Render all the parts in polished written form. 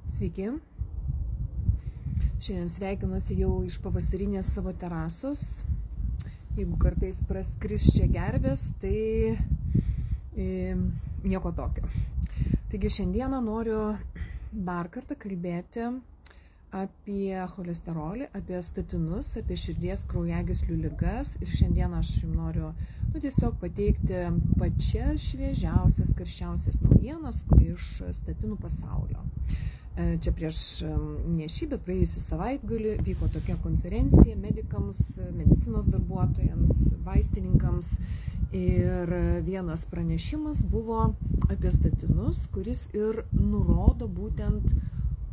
Sveiki. Šiandien sveikinuosi jau iš pavasarinės savo terasos. Jeigu kartais praskris čia gervės, tai nieko tokio. Taigi šiandieną noriu dar kartą kalbėti apie cholesterolį, apie statinus, apie širdies kraujagyslių ligas. Ir šiandien aš jums noriu tiesiog pateikti pačias šviežiausias, karščiausias naujienas iš statinų pasaulio. Čia prieš ne šį, bet praėjusį savaitgalį vyko tokia konferencija medikams, medicinos darbuotojams, vaistininkams. Ir vienas pranešimas buvo apie statinus, kuris ir nurodo būtent,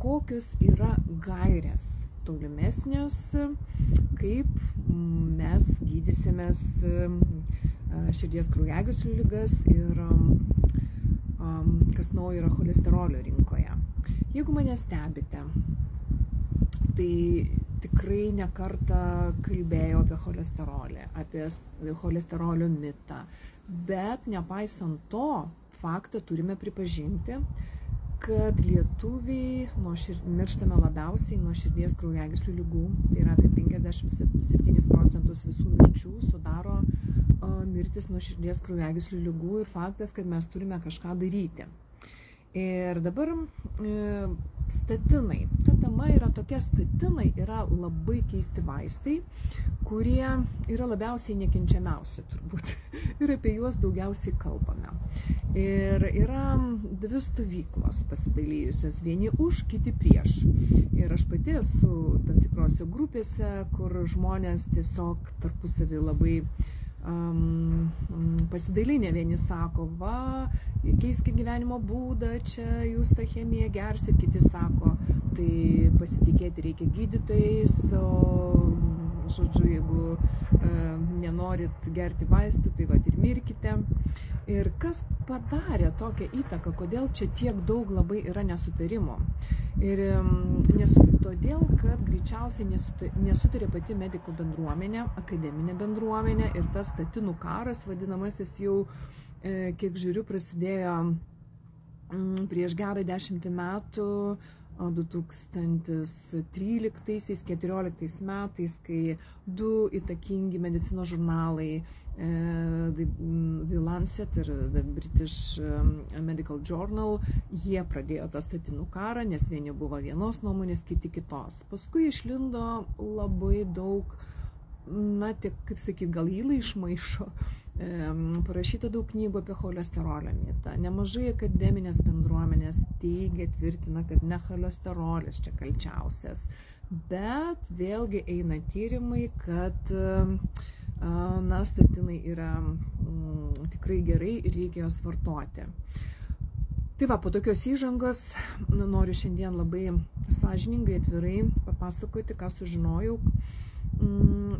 kokios yra gairės tolimesnės, kaip mes gydysimės širdies kraujagyslių ligas ir kas naujo yra cholesterolio rinkoje. Jeigu mane stebite, tai tikrai ne kartą kalbėjau apie cholesterolį, apie cholesterolio mitą, bet nepaisant to faktą turime pripažinti, kad lietuviai mirštame labiausiai nuo širdies kraujagyslių ligų, tai yra apie 57% visų mirčių sudaro mirtis nuo širdies kraujagyslių ligų ir faktas, kad mes turime kažką daryti. Ir dabar statinai. Ta tema yra tokia, statinai yra labai keisti vaistai, kurie yra labiausiai nekenčiamiausi turbūt. Ir apie juos daugiausiai kalbame. Ir yra dvi stovyklos pasidalijusios, vieni už, kiti prieš. Ir aš pati esu tam tikrose grupėse, kur žmonės tiesiog tarpusavį labai pasidalinę. Vieni sako, va, keiskit gyvenimo būdą, čia jūs tą chemiją gersit, kiti sako, tai pasitikėti reikia gydytojais, o žodžiu, jeigu nenorit gerti vaistų, tai va ir mirkite. Ir kas padarė tokią įtaką, kodėl čia tiek daug labai yra nesutarimo? Ir todėl, kad greičiausiai nesutarė pati medikų bendruomenė, akademinė bendruomenė ir tas statinų karas, vadinamasis jau, kiek žiūriu, prasidėjo prieš gerą 10 metų, 2013-2014 metais, kai du įtakingi medicinos žurnalai, The Lancet ir The British Medical Journal, jie pradėjo tą statinų karą, nes vieni buvo vienos nuomonės, kiti kitos. Paskui išlindo labai daug, kaip sakyt, gal įlai išmaišo, parašyta daug knygų apie cholesterolio mitą. Nemažai akademinės bendruomenės teigia, tvirtina, kad ne cholesterolis čia kalčiausias. Bet vėlgi eina tyrimai, kad statinai yra tikrai gerai ir reikia jos vartoti. Tai va, po tokios įžangos noriu šiandien labai sąžiningai, atvirai papasakoti, ką sužinojau.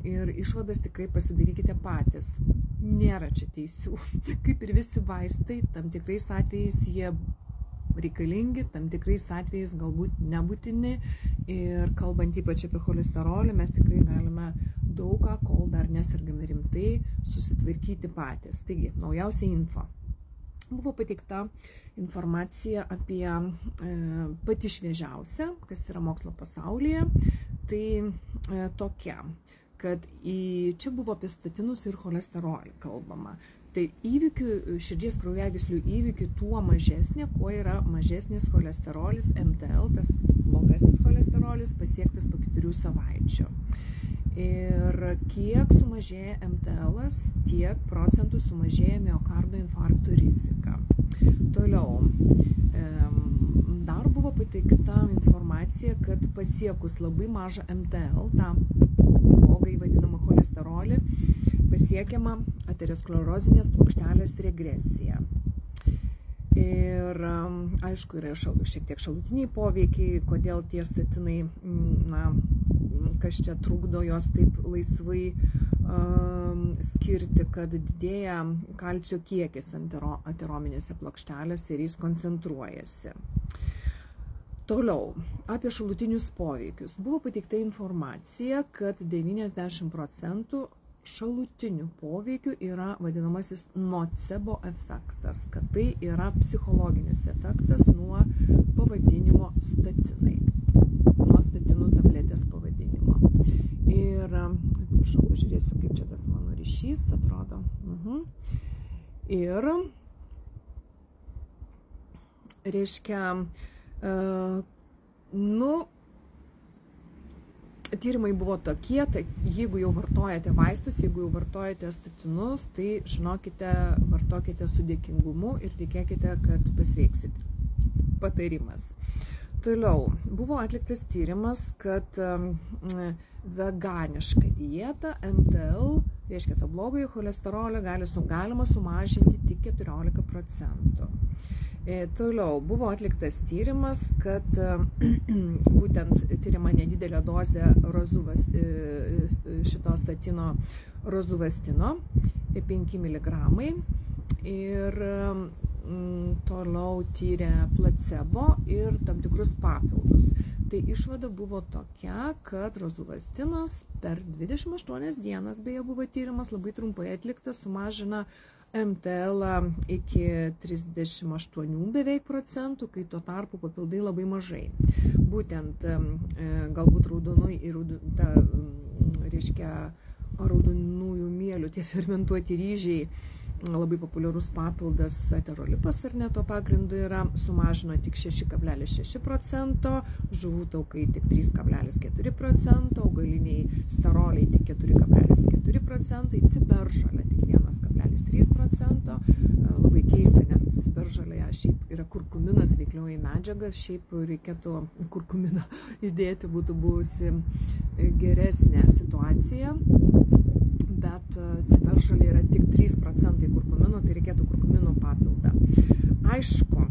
Ir išvadas tikrai pasidarykite patys. Nėra čia teisių. Kaip ir visi vaistai, tam tikrais atvejais jie reikalingi, tam tikrais atvejais galbūt nebūtini. Ir kalbant ypač apie cholesterolį, mes tikrai galime daugą, kol dar nesergame rimtai, susitvarkyti patys. Taigi, naujausia info. Buvo pateikta informacija apie pati šviežiausią, kas yra mokslo pasaulyje. Tai tokia, kad čia buvo apie statinus ir cholesterolį kalbama. Tai širdies kraujagyslių įvykių tuo mažesnė, kuo yra mažesnis cholesterolis, MTL, tas blogasis cholesterolis, pasiektas po 4 savaičių. Ir kiek sumažėja MTL-as, tiek procentų sumažėja miokardo infarkto rizika. Toliau, dar buvo pateikta informacija, kad pasiekus labai mažą MTL, tą blogai vadinamą cholesterolį, pasiekiama aterosklerozinės plokštelės regresija. Ir aišku, yra šiek tiek šalutiniai poveikiai, kodėl tie statinai, kas čia trukdo jos taip laisvai skirti, kad didėja kalcio kiekis aterominėse plokštelėse ir jis koncentruojasi. Toliau, apie šalutinius poveikius. Buvo pateikta informacija, kad 90% šalutinių poveikių yra vadinamasis nocebo efektas, kad tai yra psichologinis efektas nuo pavadinimo statinai. pažiūrėsiu, kaip čia tas mano ryšys atrodo. Ir, reiškia, tyrimai buvo tokie, tai jeigu jau vartojate vaistus, jeigu jau vartojate statinus, tai žinokite, vartokite su dėkingumu ir tikėkite, kad pasveiksite. Patarimas. Toliau, buvo atliktas tyrimas, kad veganiška dieta MTL, reiškia tą blogąjį cholesterolį, galima sumažinti tik 14%. Toliau, buvo atliktas tyrimas, kad būtent tyrima nedidelė dozė šito statino rozuvestino, 5 mg. Ir toliau tyrė placebo ir tam tikrus papildus. Tai išvada buvo tokia, kad rozuvastinas per 28 dienas, beje, buvo tyrimas labai trumpai atliktas, sumažina MTL iki 38 beveik procentų, kai tuo tarpu papildai labai mažai. Būtent galbūt raudonųjų mielių, tie fermentuoti ryžiai, labai populiarus papildas aterolipas ar ne, to pagrindu yra, sumažino tik 6,6%, žuvų taukai tik 3,4%, augaliniai steroliai tik 4,4%, ciberžolė tik 1,3%. Labai keista, nes ciberžolėje šiaip yra kurkuminas, veiklioji medžiaga, šiaip reikėtų kurkuminą įdėti, būtų buvusi geresnė situacija. Bet ciberžolė yra tik 3% kurkumino, tai reikėtų kurkumino papildą. Aišku,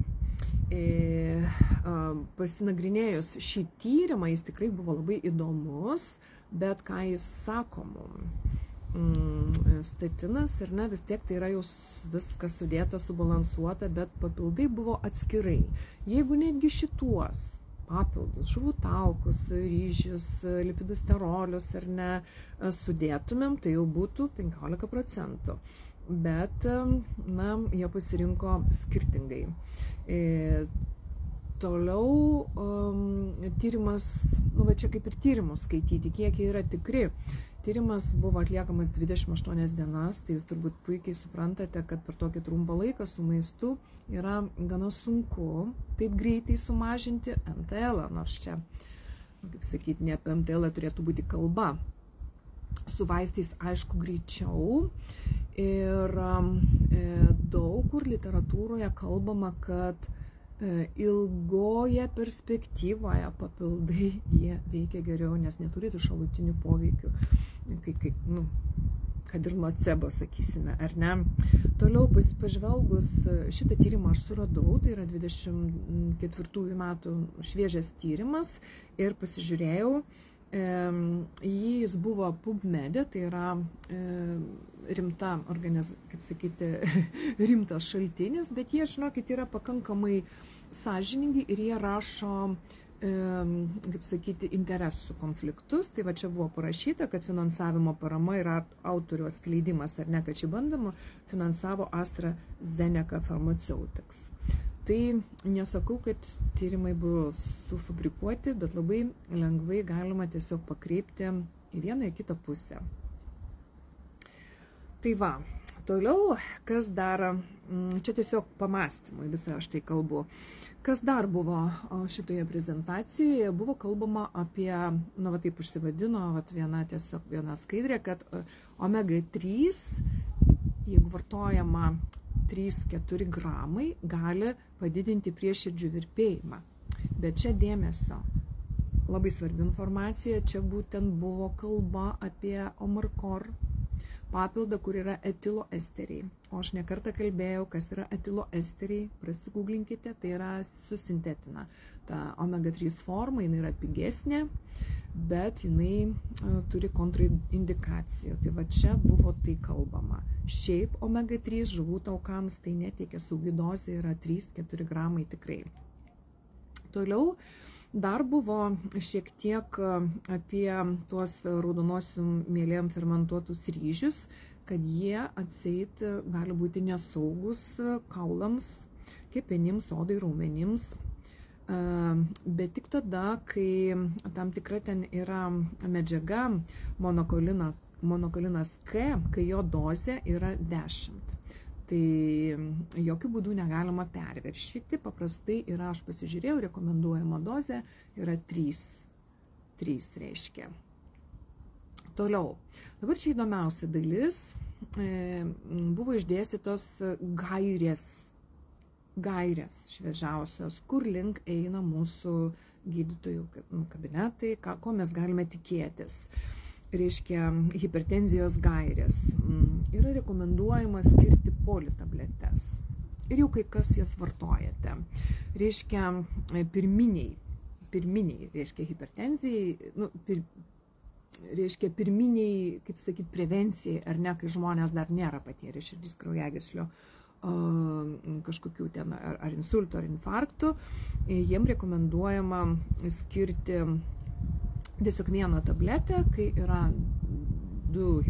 pasinagrinėjus šį tyrimą, jis tikrai buvo labai įdomus, bet ką jis sako mum? Statinas, ir ne, vis tiek tai yra jau viskas sudėta, subalansuota, bet papildai buvo atskirai. Jeigu netgi šituos papildus, žuvų taukus, ryžius, lipidų sterolius ar ne, sudėtumėm, tai jau būtų 15%. Bet, jie pasirinko skirtingai. Toliau tyrimas, čia kaip ir tyrimus skaityti, kiek jie yra tikri. Tyrimas buvo atliekamas 28 dienas, tai jūs turbūt puikiai suprantate, kad per tokį trumpą laiką su maistu yra gana sunku taip greitai sumažinti MTL, nors čia, kaip sakyti, ne apie MTL turėtų būti kalba. Su vaistais, aišku, greičiau. Ir daug kur literatūroje kalbama, kad ilgoje perspektyvoje papildai jie veikia geriau, nes neturi tų šalutinių poveikių, kad ir nocebo, sakysime, ar ne. Toliau pažvelgus šitą tyrimą aš suradau, tai yra 24 metų šviežias tyrimas ir pasižiūrėjau, jis buvo PubMed, tai yra rimta kaip sakyti, rimtas šaltinis, bet jie, žinokit, yra pakankamai sąžiningi ir jie rašo, kaip sakyti, interesų konfliktus. Tai va čia buvo parašyta, kad finansavimo parama ir autorių atskleidimas, ar ne, kad šį bandymą finansavo AstraZeneca Pharmaceutics. Tai nesakau, kad tyrimai buvo sufabrikuoti, bet labai lengvai galima tiesiog pakreipti į vieną į kitą pusę. Tai va, toliau, kas dar, čia tiesiog pamastymui visą aš tai kalbu, kas dar buvo šitoje prezentacijoje, buvo kalbama apie, va taip užsivadino, viena skaidrė, kad omega-3, jeigu vartojama 3-4 gramai, gali padidinti prieširdžių virpėjimą. Bet čia dėmesio, labai svarbi informacija, čia būtent buvo kalba apie Omarkor papildą, kur yra etiloesteriai. O aš nekartą kalbėjau, kas yra etiloesteriai, prasigūglinkite, tai yra susintetina. Ta omega-3 forma, jinai yra pigesnė, bet jinai turi kontraindikacijų. Tai va čia buvo tai kalbama. Šiaip omega-3 žuvų taukams tai neteikia, saugi dozė yra 3-4 gramai tikrai. Toliau dar buvo šiek tiek apie tuos raudonosių mielėm fermentuotus ryžius, kad jie atseit gali būti nesaugus kaulams, kepenims, odai, raumenims, bet tik tada, kai tam tikra ten yra medžiaga, monokalinas K, kai jo dozė yra 10. Tai jokių būdų negalima perviršyti. Paprastai yra, aš pasižiūrėjau, rekomenduojama dozė yra 3 reiškia. Toliau. Dabar čia įdomiausia dalis. Buvo išdėstytos gairės šviežiausios, kur link eina mūsų gydytojų kabinetai, ko mes galime tikėtis. Reiškia, hipertenzijos gairės. Yra rekomenduojama skirti politabletes. Ir jau kai kas jas vartojate. Reiškia, pirminiai, reiškia, hipertenzijai, reiškia, pirminiai, kaip sakyti, prevencijai, ar ne, kai žmonės dar nėra patyrę širdis kraujagyslių kažkokių ten, ar insulto, ar infarktų, jiem rekomenduojama skirti tiesiog vieną tabletę, kai yra 2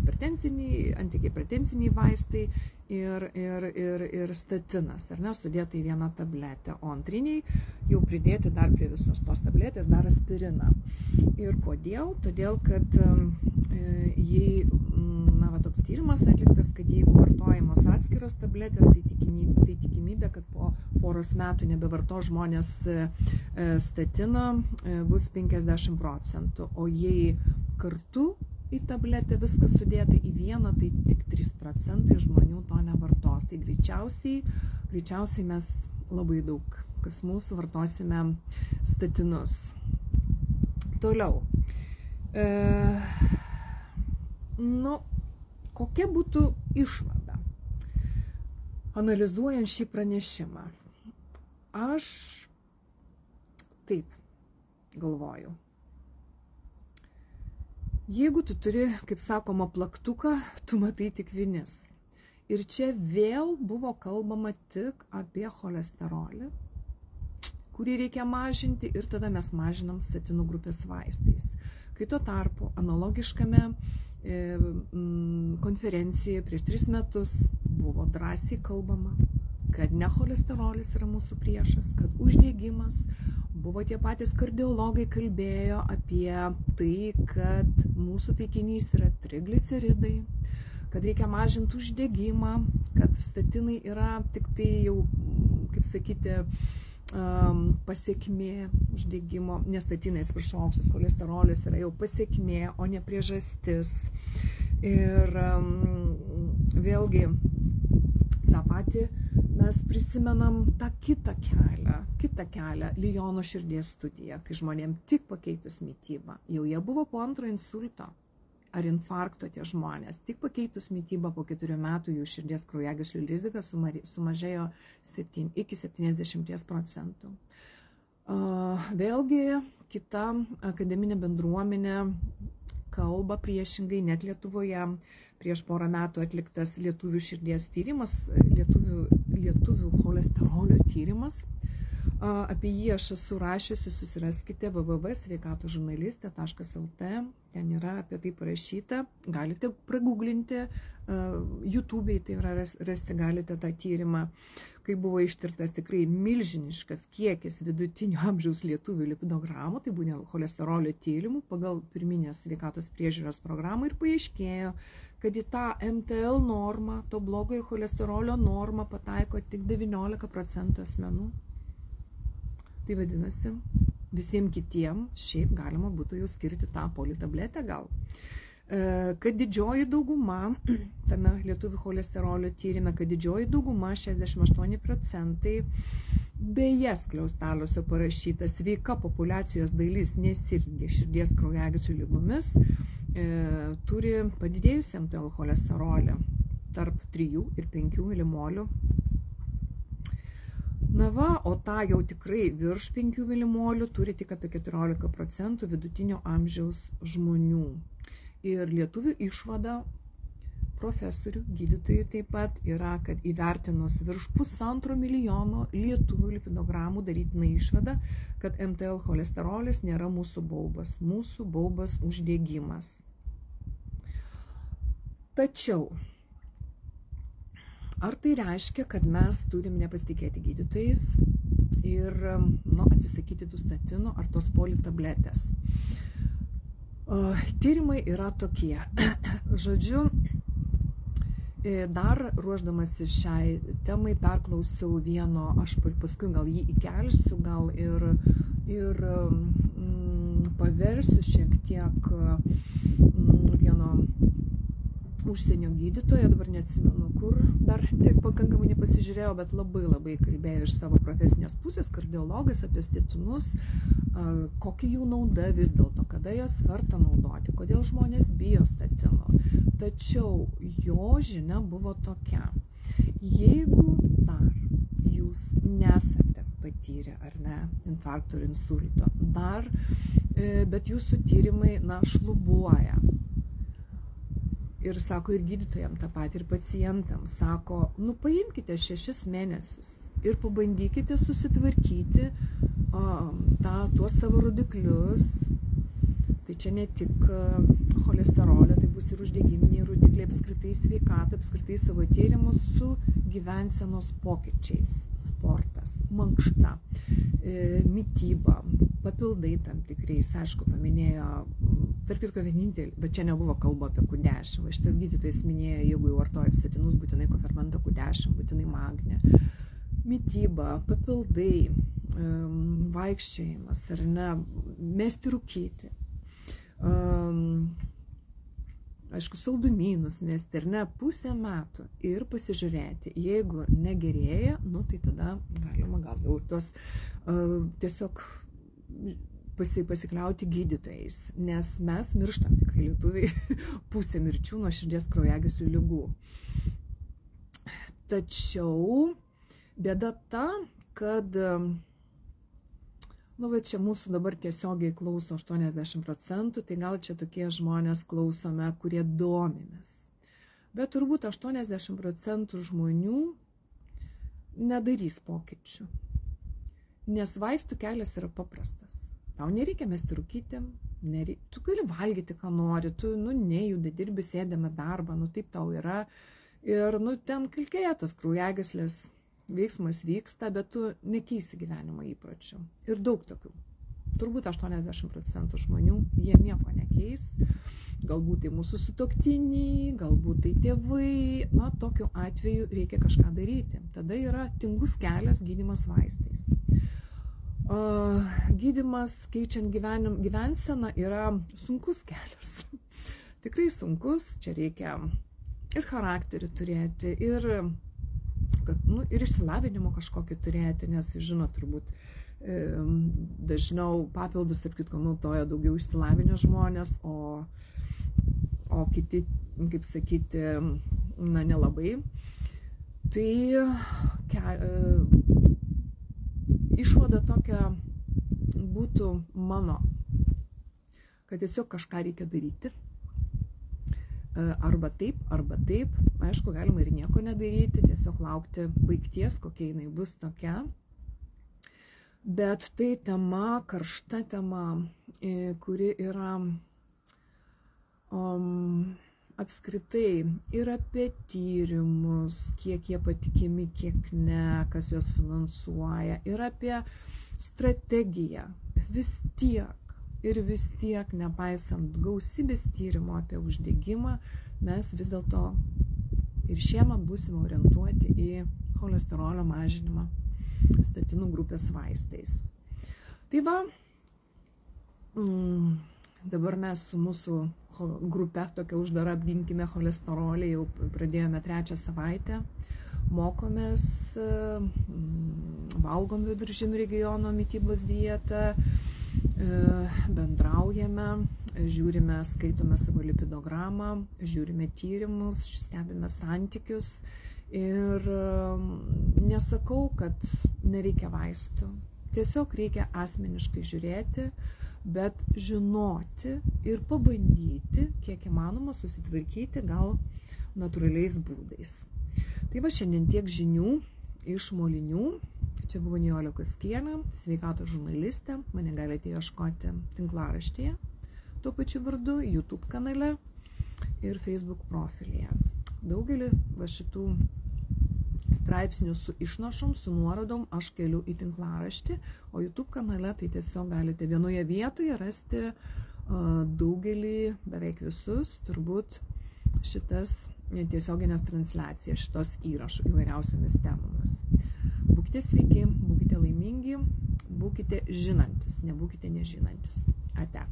antihipertenziniai vaistai ir statinas, ar ne, sudėta į vieną tabletę, o antriniai jau pridėti dar prie visos tos tabletės dar aspiriną. Ir kodėl? Todėl, kad jei, toks tyrimas atliktas, kad jeigu vartojamos atskiros tabletės, tai tikimybė, kad po poros metų nebevarto žmonės statino, bus 50%, o jei kartu į tabletę viskas sudėta į vieną, tai tik 3% žmonių to nevartos. Tai greičiausiai mes labai daug, kas mūsų, vartosime statinus. Toliau. Kokia būtų išvada, analizuojant šį pranešimą? Aš taip galvoju. Jeigu tu turi, kaip sakoma, plaktuką, tu matai tik vinis. Ir čia vėl buvo kalbama tik apie cholesterolį, kurį reikia mažinti, ir tada mes mažinam statinų grupės vaistais. Kai tuo tarpu analogiškame konferencijoje prieš 3 metus buvo drąsiai kalbama, kad ne cholesterolis yra mūsų priešas, kad uždegimas, buvo tie patys kardiologai kalbėjo apie tai, kad mūsų taikinys yra trigliceridai, kad reikia mažinti uždegimą, kad statinai yra tik tai jau, kaip sakyti, pasiekmė uždegimo, nes statinais, prašau, aukštas cholesterolis yra jau pasiekmė, o ne priežastis. Ir vėlgi tą patį mes prisimenam tą kitą kelią, Liono širdies studiją, kai žmonėm tik pakeitus mitybą, jau jie buvo po antro insulto ar infarkto tie žmonės, tik pakeitus mitybą po 4 metų jų širdies kraujagyslių rizika sumažėjo iki 70%. Vėlgi kita akademinė bendruomenė kalba priešingai, net Lietuvoje prieš porą metų atliktas lietuvių širdies tyrimas, lietuvių cholesterolio tyrimas. Apie jį aš esu rašiusi, susiraskite www.sveikatožurnalistė.lt, ten yra apie tai parašyta, galite praguglinti, YouTube'ai tai yra rasti galite tą tyrimą, kai buvo ištirtas tikrai milžiniškas kiekis vidutinio amžiaus lietuvių lipidogramų, tai buvo cholesterolio tyrimų pagal pirminės sveikatos priežiūros programą, ir paaiškėjo, kad į tą MTL normą, to blogojo cholesterolio normą pataiko tik 19% asmenų. Tai vadinasi, visiems kitiem šiaip galima būtų jau skirti tą politabletę gal. Kad didžioji dauguma, tame lietuvių cholesterolio tyrime, kad didžioji dauguma, 68%, beje skliausteliuose parašyta, sveika populiacijos dalis nesirgė širdies kraujagyslių ligomis, turi padidėjusį MTL cholesterolį tarp 3 ir 5 milimolių. O tą jau tikrai virš 5 milimolių turi tik apie 14% vidutinio amžiaus žmonių. Ir lietuvių išvada profesorių, gydytojų taip pat yra, kad įvertinus virš 1,5 milijono lietuvių lipidogramų darytina išvada, kad MTL cholesterolis nėra mūsų baubas uždegimas. Tačiau, ar tai reiškia, kad mes turim nepasitikėti gydytojais ir atsisakyti tų statinų ar tos politabletės? Tyrimai yra tokie. Žodžiu, dar ruoždamasi šiai temai perklausiau vieno, aš paskui gal jį įkelsiu, gal ir paversiu šiek tiek vieno užsienio gydytojo, dabar neatsimenu kur, dar pakankamai nepasižiūrėjau, bet labai kalbėjo iš savo profesinės pusės, kardiologas apie statinus, kokia jų nauda vis dėlto, kada jas verta naudoti, kodėl žmonės bijo statino. Tačiau jo žinia buvo tokia: jeigu dar jūs nesate patyrę, ar ne, infarkto ir insulto, dar, bet jūsų tyrimai, šlubuoja. Ir sako, ir gydytojams tą patį, ir pacientams, sako, paimkite 6 mėnesius ir pabandykite susitvarkyti tuos savo rodiklius. Tai čia ne tik cholesterolio, tai bus ir uždegiminiai rodikliai, apskritai sveikatą, apskritai savo tyrimus su gyvensenos pokyčiais, sportas, mankšta, mityba, papildai tam tikrais, aišku, paminėjo, tarp kitko vienintelį, bet čia nebuvo kalba apie Q10, šitas gydytojas minėjo, jeigu jau vartojat statinus, būtinai kofermentą Q10, būtinai magnį, mityba, papildai, vaikščiojimas, ar ne, mesti rūkyti. Aišku, saldumynus mesti, ar ne, pusę metų ir pasižiūrėti. Jeigu negerėja, tai tada galima gal jau tuos tiesiog pasikliauti gydytojais, nes mes mirštam tikrai lietuviai pusę mirčių nuo širdies kraujagyslių ligų. Tačiau bėda ta, kad čia mūsų dabar tiesiogiai klauso 80%, tai gal čia tokie žmonės klausome, kurie domimės. Bet turbūt 80% žmonių nedarys pokyčių, nes vaistų kelias yra paprastas. Tau nereikia mesti rūkyti, tu gali valgyti, ką nori, tu nejuda, dirbi, sėdėme darbą, taip tau yra. Ir ten kalkėja tas kraujagyslės, veiksmas vyksta, bet tu nekeisi gyvenimo įpročių. Ir daug tokių. Turbūt 80% žmonių, jie nieko nekeis. Galbūt tai mūsų sutuoktiniai, galbūt tai tėvai. Tokiu atveju reikia kažką daryti. Tada yra tingus kelias gydymas vaistais. Gydymas keičiant gyvenseną yra sunkus kelias. Tikrai sunkus, čia reikia ir charakterį turėti, ir išsilavinimo kažkokį turėti, nes jūs žinot, turbūt dažniau papildus, tarp kitko, naudoja daugiau išsilavinę žmonės, o kiti, kaip sakyti, nelabai. Tai išvada tokia būtų mano, kad tiesiog kažką reikia daryti. Arba taip. Aišku, galima ir nieko nedaryti, tiesiog laukti baigties, kokia jinai bus tokia. Bet tai tema, karšta tema, kuri yra apskritai ir apie tyrimus, kiek jie patikimi, kiek ne, kas juos finansuoja, ir apie strategiją. Vis tiek, nepaisant gausybės tyrimo apie uždegimą, mes vis dėlto ir šiemet būsime orientuoti į cholesterolio mažinimą statinų grupės vaistais. Tai va, dabar mes su mūsų grupe, tokia uždara apginkime cholesterolį, jau pradėjome 3. savaitę, mokomės, valgom Viduržemio regiono mitybos dietą, bendraujame, žiūrime, skaitome savo lipidogramą, žiūrime tyrimus, stebime santykius ir nesakau, kad nereikia vaistų. Tiesiog reikia asmeniškai žiūrėti, bet žinoti ir pabandyti, kiek įmanoma, susitvarkyti gal natūraliais būdais. Tai va, šiandien tiek žinių iš Molinių. Čia buvo Nijolė Koskienė, sveikatos žurnalistė. Mane galite ieškoti tinklaraštyje, tuo pačiu vardu, YouTube kanale ir Facebook profilyje. Daugelį va šitų straipsnių su išnašom, su nuorodom aš keliu į tinklaraštį, o YouTube kanale tai tiesiog galite vienoje vietoje rasti daugelį, beveik visus, turbūt šitas tiesioginės transliacijas, šitos įrašų įvairiausiomis temomis. Būkite sveiki, būkite laimingi, būkite žinantis, nebūkite nežinantis. Ate.